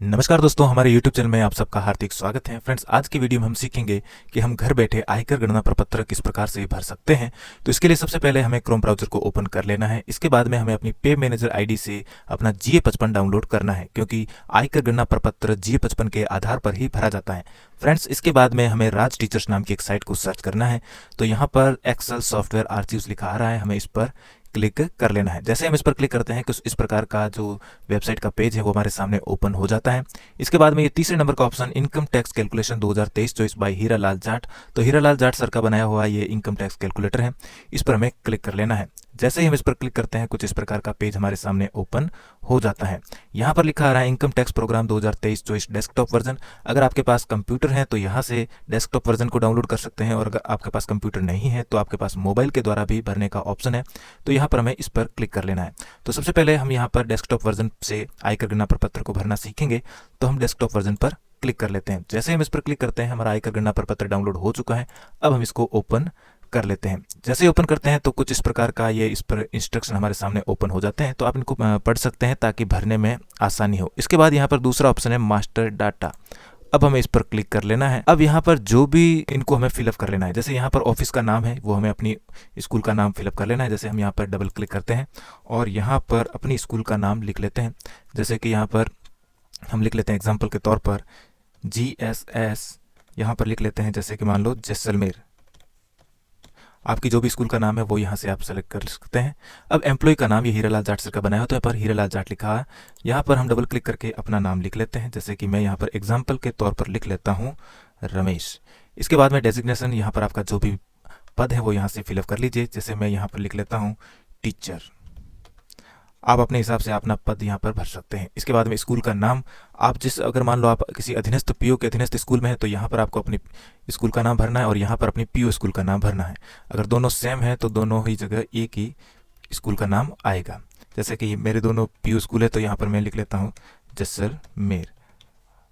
नमस्कार दोस्तों, हमारे YouTube चैनल में आप सबका हार्दिक स्वागत है। फ्रेंड्स, आज की वीडियो में हम सीखेंगे कि हम घर बैठे आयकर गणना प्रपत्र किस प्रकार से भर सकते हैं। तो इसके लिए सबसे पहले हमें क्रोम ब्राउजर को ओपन कर लेना है। इसके बाद में हमें अपनी पे मैनेजर आईडी से अपना GA55 डाउनलोड करना है, क्योंकि आयकर गणना प्रपत्र GA55 के आधार पर ही भरा जाता है। फ्रेंड्स, इसके बाद में हमें राज टीचर्स नाम की एक साइट को सर्च करना है। तो यहाँ पर एक्सेल सॉफ्टवेयर आर्चिव्स लिखा आ रहा है, हमें इस पर क्लिक कर लेना है। जैसे हम इस पर क्लिक करते हैं, कुछ इस प्रकार का जो वेबसाइट का पेज है वो हमारे सामने ओपन हो जाता है। इसके बाद में ये तीसरे नंबर का option income tax calculation 2023-24 by Hiralal Jat, तो हीरालाल जाट सर का बनाया हुआ ये इनकम टैक्स कैलकुलेटर है, इस पर हमें क्लिक कर लेना है। जैसे ही हम इस पर क्लिक करते हैं, कुछ इस प्रकार का पेज हमारे सामने ओपन हो जाता है। यहाँ पर लिखा आ रहा है income tax program 2023-24 desktop version. अगर आपके पास कंप्यूटर है तो यहाँ से डेस्कटॉप वर्जन को डाउनलोड कर सकते हैं, और अगर आपके पास कंप्यूटर नहीं है तो आपके पास मोबाइल के द्वारा भी भरने का ऑप्शन है। तो यहाँ पर हमें इस पर क्लिक कर लेना है। तो सबसे पहले हम यहाँ पर डेस्कटॉप वर्जन से आयकर गणना प्रपत्र को भरना सीखेंगे, तो हम डेस्कटॉप वर्जन पर क्लिक कर लेते हैं। जैसे हम इस पर क्लिक करते हैं, हमारा आयकर गणना प्रपत्र डाउनलोड हो चुका है। अब हम इसको ओपन कर लेते हैं। जैसे ही ओपन करते हैं तो कुछ इस प्रकार का ये इस पर इंस्ट्रक्शन हमारे सामने ओपन हो जाते हैं, तो आप इनको पढ़ सकते हैं ताकि भरने में आसानी हो। इसके बाद यहाँ पर दूसरा ऑप्शन है मास्टर डाटा, अब हमें इस पर क्लिक कर लेना है। अब यहाँ पर जो भी इनको हमें फिलअप कर लेना है, जैसे यहाँ पर ऑफिस का नाम है वो हमें अपनी स्कूल का नाम फिलअप कर लेना है। जैसे हम यहाँ पर डबल क्लिक करते हैं और यहाँ पर अपनी स्कूल का नाम लिख लेते हैं। जैसे कि यहाँ पर हम लिख लेते हैं एग्जाम्पल के तौर पर GSS, यहाँ पर लिख लेते हैं जैसे कि मान लो जैसलमेर। आपकी जो भी स्कूल का नाम है वो यहाँ से आप सेलेक्ट कर सकते हैं। अब एम्प्लॉय का नाम ये हीरालाल जाट सर का बनाया होता है, पर हीरालाल जाट लिखा है। यहाँ पर हम डबल क्लिक करके अपना नाम लिख लेते हैं। जैसे कि मैं यहाँ पर एग्जाम्पल के तौर पर लिख लेता हूँ रमेश। इसके बाद में डेजिग्नेशन, यहाँ पर आपका जो भी पद है वो यहाँ से फिलअप कर लीजिए। जैसे मैं यहाँ पर लिख लेता हूँ टीचर। आप अपने हिसाब से अपना पद यहाँ पर भर सकते हैं। इसके बाद में स्कूल का नाम, आप अगर मान लो आप किसी अधीनस्थ PO के अधीनस्थ स्कूल में है तो यहाँ पर आपको अपनी स्कूल का नाम भरना है और यहाँ पर अपनी PO स्कूल का नाम भरना है। अगर दोनों सेम है तो दोनों ही जगह एक ही स्कूल का नाम आएगा। जैसे कि मेरे दोनों PO स्कूल है तो यहाँ पर मैं लिख लेता हूँ जैसलमेर,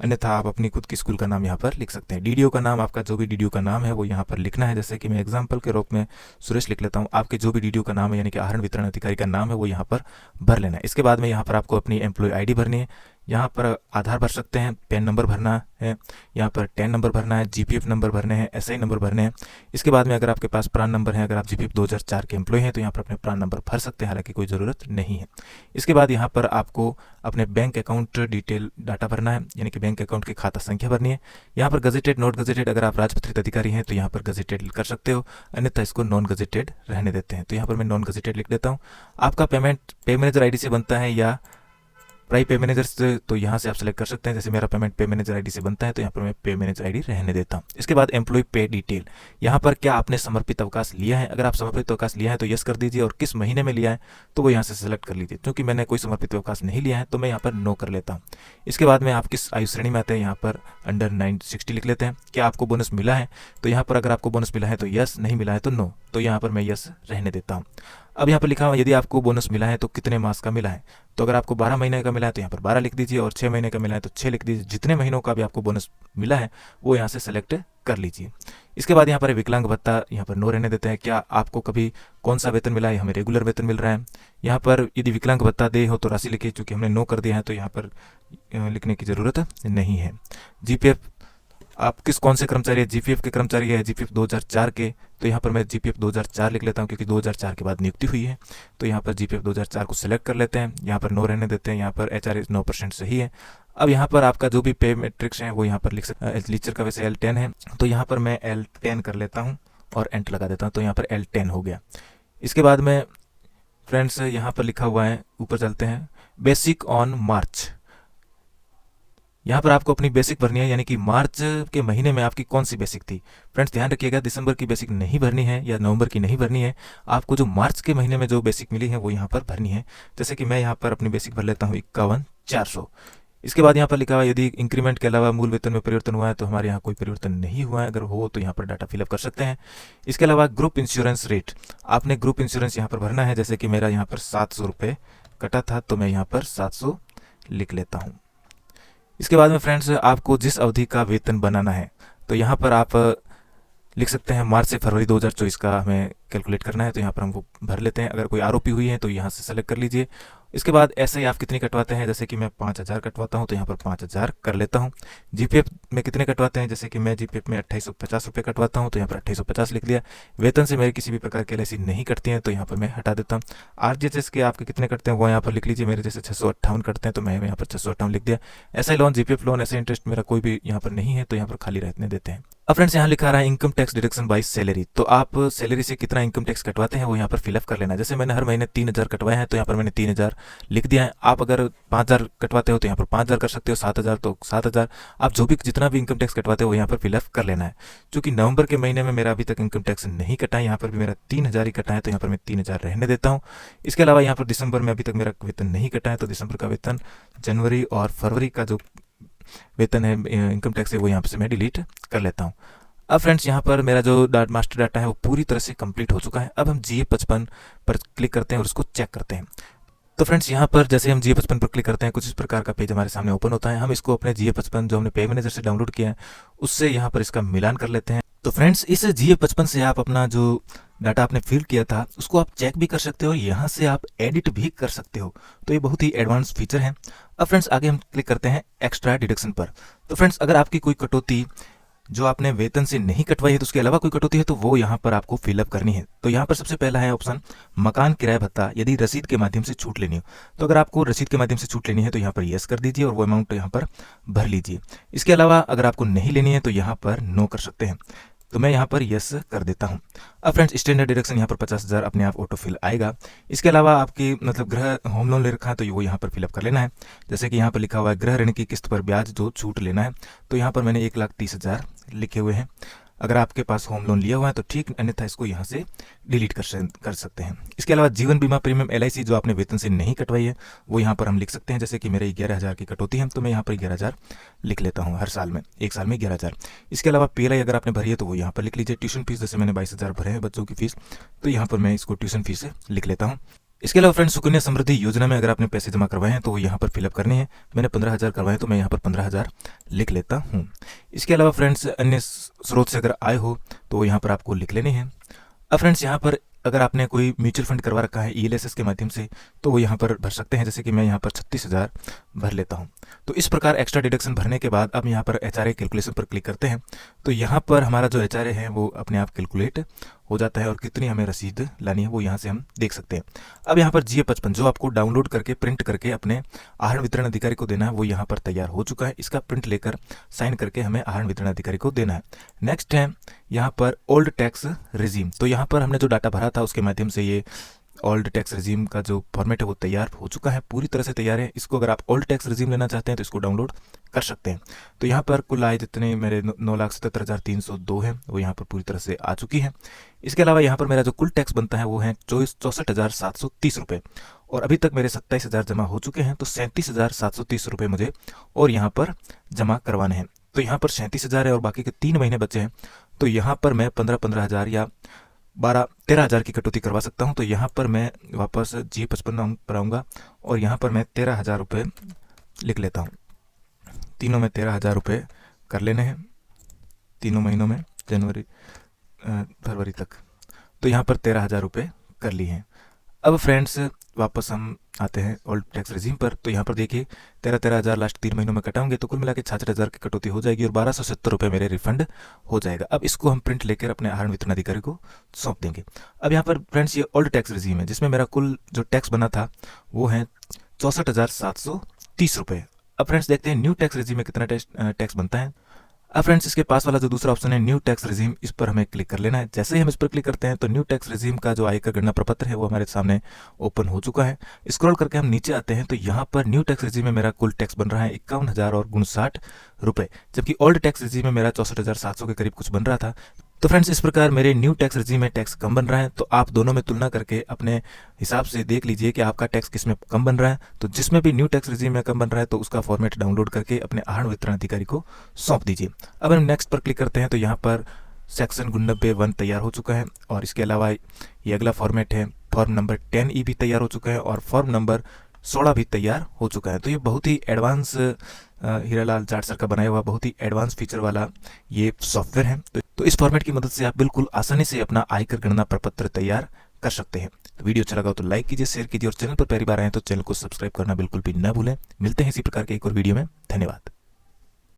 अन्यथा आप अपनी खुद की स्कूल का नाम यहाँ पर लिख सकते हैं। DDO का नाम, आपका जो भी DDO का नाम है वो यहाँ पर लिखना है। जैसे कि मैं एग्जाम्पल के रूप में सुरेश लिख लेता हूँ। आपके जो भी DDO का नाम है यानी कि आहरण वितरण अधिकारी का नाम है वो यहाँ पर भर लेना है। इसके बाद में यहाँ पर आपको अपनी एम्प्लॉय ID भरनी है। यहाँ पर आधार भर सकते हैं, पैन नंबर भरना है, यहाँ पर टैन नंबर भरना है, GPF नंबर भरने हैं, SI नंबर भरने हैं। इसके बाद में अगर आपके पास प्रान नंबर है, अगर आप GPF 2004 के एम्प्लॉय हैं तो यहाँ पर अपने प्रान नंबर भर सकते हैं, हालांकि कोई ज़रूरत नहीं है। इसके बाद यहाँ पर आपको अपने बैंक अकाउंट डिटेल डाटा भरना है, यानी कि बैंक अकाउंट की खाता संख्या भरनी है। यहाँ पर गजेटेड, नॉट गजेटेड, अगर आप राजपत्रित अधिकारी हैं तो यहाँ पर गजेटेड कर सकते हो, अन्यथा इसको नॉन गजेटेड रहने देते हैं। तो यहाँ पर मैं नॉन गजेटेड लिख देता हूँ। आपका पेमेंट पे मैनेजर ID से बनता है या प्राई पे मैनेजर से, तो यहाँ से आप सेलेक्ट कर सकते हैं। जैसे मेरा पेमेंट पे मैनेजर ID से बनता है तो यहाँ पर मैं पे मैनेजर ID रहने देता हूँ। इसके बाद एम्प्लॉय पे डिटेल, यहाँ पर क्या आपने समर्पित अवकाश लिया है। अगर आप समर्पित अवकाश लिया है तो यस कर दीजिए, और किस महीने में लिया है तो वो यहाँ से सेलेक्ट कर लीजिए। क्योंकि मैंने कोई समर्पित अवकाश नहीं लिया है तो मैं यहाँ पर नो कर लेता हूँ। इसके बाद में आप किस आयु श्रेणी में आते हैं, यहाँ पर अंडर 960 लिख लेते हैं। क्या आपको बोनस मिला है, तो यहाँ पर अगर आपको बोनस मिला है तो यस, नहीं मिला है तो नो, तो यहाँ पर मैं यस रहने देता हूँ। अब यहाँ पर लिखा हुआ यदि आपको बोनस मिला है तो कितने मास का मिला है, तो अगर आपको 12 महीने का मिला है तो यहाँ पर 12 लिख दीजिए, और 6 महीने का मिला है तो 6 लिख दीजिए। जितने महीनों का भी आपको बोनस मिला है वो यहाँ से सेलेक्ट कर लीजिए। इसके बाद यहाँ पर विकलांग भत्ता, यहाँ पर नो रहने देते हैं। क्या आपको कभी कौन सा वेतन मिला है, हमें रेगुलर वेतन मिल रहा है। यहाँ पर यदि विकलांग भत्ता दे हो तो राशि लिखिए, चूँकि हमने नो कर दिया है तो यहाँ पर लिखने की ज़रूरत नहीं है। GPF, आप कौन से कर्मचारी है, GPF के कर्मचारी है, GPF 2004 के, तो यहाँ पर मैं GPF 2004 लिख लेता हूँ, क्योंकि 2004 के बाद नियुक्ति हुई है। तो यहाँ पर GPF 2004 को सिलेक्ट कर लेते हैं, यहाँ पर नो रहने देते हैं। यहाँ पर HR 9% सही है। अब यहाँ पर आपका जो भी पे मैट्रिक्स है वो यहाँ पर लिख सकते हैं। टीचर का वैसे L10 है, तो यहाँ पर मैं L10 कर लेता हूँ और एंटर लगा देता हूँ, तो यहाँ पर L10 हो गया। इसके बाद में फ्रेंड्स यहाँ पर लिखा हुआ है, ऊपर चलते हैं, बेसिक ऑन मार्च। यहाँ पर आपको अपनी बेसिक भरनी है, यानी कि मार्च के महीने में आपकी कौन सी बेसिक थी। फ्रेंड्स ध्यान रखिएगा, दिसंबर की बेसिक नहीं भरनी है या नवंबर की नहीं भरनी है। आपको जो मार्च के महीने में जो बेसिक मिली है वो यहाँ पर भरनी है। जैसे कि मैं यहाँ पर अपनी बेसिक भर लेता हूँ 51,400। इसके बाद यहाँ पर लिखा हुआ यदि इंक्रीमेंट के अलावा मूल वेतन में परिवर्तन हुआ है, तो हमारे यहाँ कोई परिवर्तन नहीं हुआ है। अगर हो तो यहाँ पर डाटा फिलअप कर सकते हैं। इसके अलावा ग्रुप इंश्योरेंस रेट, आपने ग्रुप इंश्योरेंस यहाँ पर भरना है। जैसे कि मेरा यहाँ पर 700 रुपये कटा था तो मैं यहाँ पर 700 लिख लेता हूँ। इसके बाद में फ्रेंड्स आपको जिस अवधि का वेतन बनाना है तो यहाँ पर आप लिख सकते हैं मार्च से फरवरी 2024 का हमें कैलकुलेट करना है तो यहाँ पर हम वो भर लेते हैं। अगर कोई आरोपी हुई है तो यहाँ से सेलेक्ट कर लीजिए। इसके बाद ऐसे ही आप कितनी कटवाते हैं, जैसे कि मैं 5000 कटवाता हूँ तो यहाँ पर 5000 कर लेता हूँ। जीपीएफ में कितने कटवाते हैं, जैसे कि मैं जीपीएफ में 2850 रुपये कटवाता हूँ तो यहाँ पर 2850 लिख दिया। वेतन से मेरे किसी भी प्रकार की एलआईसी नहीं कटती है तो यहाँ पर मैं हटा देता हूँ। आरजीएचएस के आपके कितने कटते हैं वो यहाँ पर लिख लीजिए। मेरे जैसे 658 कटते हैं तो मैं यहाँ पर 658 लिख दिया। ऐसा लोन, जीपीएफ लोन, ऐसे इंटरेस्ट मेरा कोई भी यहाँ पर नहीं है तो यहाँ पर खाली रहने देते हैं। अब फ्रेंड्स यहाँ लिखा रहा है income tax deduction by salary, तो आप सैलरी से कितना इनकम टैक्स कटवाते हैं वो यहाँ पर फिलअप कर लेना है। जैसे मैंने हर महीने 3000 कटवाए हैं तो यहाँ पर मैंने 3000 लिख दिया है। आप अगर 5000 कटवाते हो तो यहाँ पर 5000 कर सकते हो, 7000 तो 7000। आप जो भी जितना भी इनकम टैक्स कटवाते हो वो यहाँ पर फिलअप कर लेना है। क्योंकि नवंबर के महीने में मेरा अभी तक इनकम टैक्स नहीं कटा है, यहाँ पर भी मेरा 3000 ही कटा है तो यहाँ पर मैं 3000 रहने देता हूँ। इसके अलावा यहाँ पर दिसंबर में अभी तक मेरा वेतन नहीं कटा है तो दिसंबर का वेतन, जनवरी और फरवरी का जो वेतन है इनकम टैक्स है वो यहाँ से मैं डिलीट कर लेता हूँ। अब फ्रेंड्स यहाँ पर मेरा जो मास्टर डाटा है वो पूरी तरह से कंप्लीट हो चुका है। अब हम GA55 पर क्लिक करते हैं और उसको चेक करते हैं। तो फ्रेंड्स यहाँ पर जैसे हम GA55 पर क्लिक करते हैं कुछ इस प्रकार का पेज हमारे सामने ओपन होता है। हम इसको अपने GA55 जो हमने पे मैनेजर से डाउनलोड किया है उससे यहाँ पर इसका मिलान कर लेते हैं। तो फ्रेंड्स इस GA55 से आप अपना जो डाटा आपने फिल किया था उसको आप चेक भी कर सकते हो और यहाँ से आप एडिट भी कर सकते हो। तो ये बहुत ही एडवांस फीचर है। अब फ्रेंड्स आगे हम क्लिक करते हैं एक्स्ट्रा डिडक्शन पर। तो फ्रेंड्स अगर आपकी कोई कटौती जो आपने वेतन से नहीं कटवाई है तो उसके अलावा कोई कटौती है तो वो यहाँ पर आपको फिलअप करनी है। तो यहाँ पर सबसे पहला है ऑप्शन मकान किराया भत्ता यदि रसीद के माध्यम से छूट लेनी हो। तो अगर आपको रसीद के माध्यम से छूट लेनी है तो यहाँ पर यस कर दीजिए और वो अमाउंट यहाँ पर भर लीजिए। इसके अलावा अगर आपको नहीं लेनी है तो यहाँ पर नो कर सकते हैं, तो मैं यहाँ पर यस कर देता हूँ। अब फ्रेंड्स स्टैंडर्ड डिडक्शन यहाँ पर 50,000 अपने आप ऑटो फिल आएगा। इसके अलावा आपकी मतलब गृह होम लोन ले रखा है तो वो यहाँ पर फिलअप कर लेना है। जैसे कि यहाँ पर लिखा हुआ है गृह ऋण की किस्त पर ब्याज जो छूट लेना है, तो यहाँ पर मैंने 1,30,000 लिखे हुए हैं। अगर आपके पास होम लोन लिया हुआ है तो ठीक, अन्यथा इसको यहाँ से डिलीट कर सकते हैं। इसके अलावा जीवन बीमा प्रीमियम LIC जो आपने वेतन से नहीं कटवाई है वो यहाँ पर हम लिख सकते हैं। जैसे कि मेरे 11,000 की कटौती है तो मैं यहाँ पर 11,000 लिख लेता हूँ हर साल में, एक साल में 11,000। इसके अलावा PLI अगर आपने भरी है तो वो यहाँ पर लिख लीजिए। ट्यूशन फीस जैसे मैंने 22,000 भरे हैं बच्चों की फीस, तो यहाँ पर मैं इसको ट्यूशन फीस लिख लेता हूँ। इसके अलावा फ्रेंड्स सुकन्या समृद्धि योजना में अगर आपने पैसे जमा करवाए हैं तो वो यहाँ पर फिलअप करने हैं। मैंने 15,000 करवाए तो मैं यहाँ पर 15,000 लिख लेता हूँ। इसके अलावा फ्रेंड्स अन्य स्रोत से अगर आए हो तो यहाँ पर आपको लिख लेने हैं। अब फ्रेंड्स यहाँ पर अगर आपने कोई म्यूचुअल फंड करवा रखा है ELSS के माध्यम से तो वो यहाँ पर भर सकते हैं। जैसे कि मैं यहाँ पर 36,000 भर लेता हूँ। तो इस प्रकार एक्स्ट्रा डिडक्शन भरने के बाद अब यहाँ पर HRA कैलकुलेशन पर क्लिक करते हैं तो यहाँ पर हमारा जो HRA है वो अपने आप कैलकुलेट हो जाता है और कितनी हमें रसीद लानी है वो यहाँ से हम देख सकते हैं। अब यहाँ पर GA55 जो आपको डाउनलोड करके प्रिंट करके अपने आहरण वितरण अधिकारी को देना है वो यहाँ पर तैयार हो चुका है। इसका प्रिंट लेकर साइन करके हमें आहरण वितरण अधिकारी को देना है। नेक्स्ट है यहाँ पर ओल्ड टैक्स रिजीम। तो यहाँ पर हमने जो डाटा भरा था उसके माध्यम से ये ओल्ड टैक्स रिजीम का जो फॉर्मेट है वो तैयार हो चुका है, पूरी तरह से तैयार है। इसको अगर आप ओल्ड टैक्स रिजीम लेना चाहते हैं तो इसको डाउनलोड कर सकते हैं। तो यहाँ पर कुल आय जितने मेरे 9,77,302 है वो यहाँ पर पूरी तरह से आ चुकी है। इसके अलावा यहाँ पर मेरा जो कुल टैक्स बनता है वो है 64,730 रुपये और अभी तक मेरे 27,000 जमा हो चुके हैं। तो 37,730 रुपये मुझे और यहाँ पर जमा करवाने हैं। तो यहाँ पर 37,000 है और बाकी के 3 महीने बचे हैं तो यहाँ पर मैं 15,000 या 13,000 की कटौती करवा सकता हूँ। तो यहाँ पर मैं वापस GA55 पर आऊँगा और यहाँ पर मैं 13,000 रुपये लिख लेता हूँ। तीनों में 13,000 रुपये कर लेने हैं, तीनों महीनों में, जनवरी फरवरी तक। तो यहाँ पर 13,000 रुपये कर लिए हैं। अब फ्रेंड्स वापस हम आते हैं ओल्ड टैक्स रिजीम पर। तो यहाँ पर देखिए 13,000 लास्ट 3 महीनों में कटाऊंगे तो कुल मिला के 66,000 की कटौती हो जाएगी और 1,270 रुपये मेरे रिफंड हो जाएगा। अब इसको हम प्रिंट लेकर अपने आहरण वितरण अधिकारी को सौंप देंगे। अब यहाँ पर फ्रेंड्स ये ओल्ड टैक्स रिजीम है जिसमें मेरा कुल जो टैक्स बना था वो है 64,730 रुपये। अब फ्रेंड्स देखते हैं न्यू टैक्स रिजीम में कितना टैक्स बनता है। अब फ्रेंड्स इसके पास वाला जो दूसरा ऑप्शन है न्यू टैक्स रिजीम, इस पर हमें क्लिक कर लेना है। जैसे ही हम इस पर क्लिक करते हैं तो न्यू टैक्स रिजीम का जो आयकर गणना प्रपत्र है वो हमारे सामने ओपन हो चुका है। स्क्रॉल करके हम नीचे आते हैं तो यहाँ पर न्यू टैक्स रिजीम में मेरा कुल टैक्स बन रहा है 51,000 और 59 रुपये, जबकि ओल्ड टैक्स रिजीम में मेरा 64,700 के करीब कुछ बन रहा था। तो फ्रेंड्स इस प्रकार मेरे न्यू टैक्स रिजीम में टैक्स कम बन रहा है। तो आप दोनों में तुलना करके अपने हिसाब से देख लीजिए कि आपका टैक्स किस में कम बन रहा है। तो जिसमें भी न्यू टैक्स रिजीम में कम बन रहा है तो उसका फॉर्मेट डाउनलोड करके अपने आहरण वितरण अधिकारी को सौंप दीजिए। अब हम नेक्स्ट पर क्लिक करते हैं तो यहाँ पर सेक्शन 99(1) तैयार हो चुका है और इसके अलावा ये अगला फॉर्मेट है फॉर्म नंबर 10E भी तैयार हो चुका है और फॉर्म नंबर 16 भी तैयार हो चुका है। तो ये बहुत ही एडवांस हीरालाल जाट सर का बनाया हुआ बहुत ही एडवांस फीचर वाला ये सॉफ्टवेयर है। तो इस फॉर्मेट की मदद से आप बिल्कुल आसानी से अपना आयकर गणना प्रपत्र तैयार कर सकते हैं। तो वीडियो अच्छा लगा हो तो लाइक कीजिए, शेयर कीजिए और चैनल पर पहली बार आए तो चैनल को सब्सक्राइब करना बिल्कुल भी ना भूलें। मिलते हैं इसी प्रकार के एक और वीडियो में। धन्यवाद।